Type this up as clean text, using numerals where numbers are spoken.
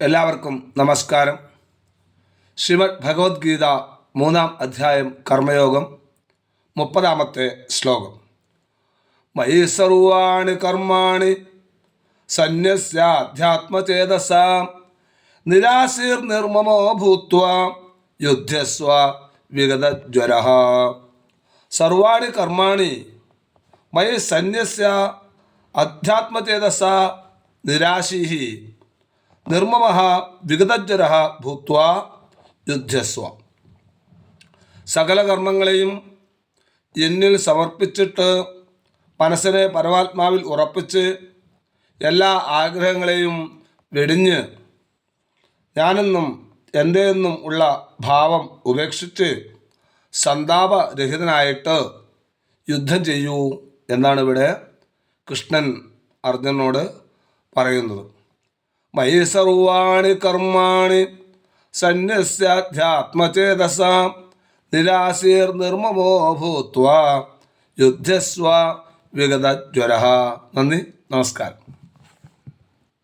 എല്ലാവർക്കും നമസ്കാരം. ശ്രീമദ് ഭഗവത്ഗീത 3-ാം അധ്യായം കർമ്മയോഗം 30-ാമത്തെ ശ്ലോകം. മയി സർവാണി കർമാണി സന്യസ്യാധ്യാത്മചേതസാ നിരാശീർ നിർമ്മമോ ഭൂത്വാ യുദ്ധസ്വ വിഗതജ്വരഃ. സർവാണി കർമാണി മയി സന്യസ്യ അധ്യാത്മചേതസാ നിരാശീഃ നിർമ്മമഃ വിഗതജ്വരഃ ഭൂത്വാ യുദ്ധസ്വ. സകല കർമ്മങ്ങളെയും എന്നിൽ സമർപ്പിച്ചിട്ട് മനസ്സിനെ പരമാത്മാവിൽ ഉറപ്പിച്ച് എല്ലാ ആഗ്രഹങ്ങളെയും വെടിഞ്ഞ് ഞാനെന്നും എൻ്റെ എന്നും ഉള്ള ഭാവം ഉപേക്ഷിച്ച് സന്താപരഹിതനായിട്ട് യുദ്ധം ചെയ്യൂ എന്നാണ് ഇവിടെ കൃഷ്ണൻ അർജുനനോട് പറയുന്നത്. മയി സർവാണി കർമാണി സന്യസ്യാധ്യാത്മചേതസാ നിരാശീർ നിർമ്മമോ ഭൂത്വാ യുദ്ധസ്വ വിഗതജ്വരഃ. നന്ദി, നമസ്കാരം.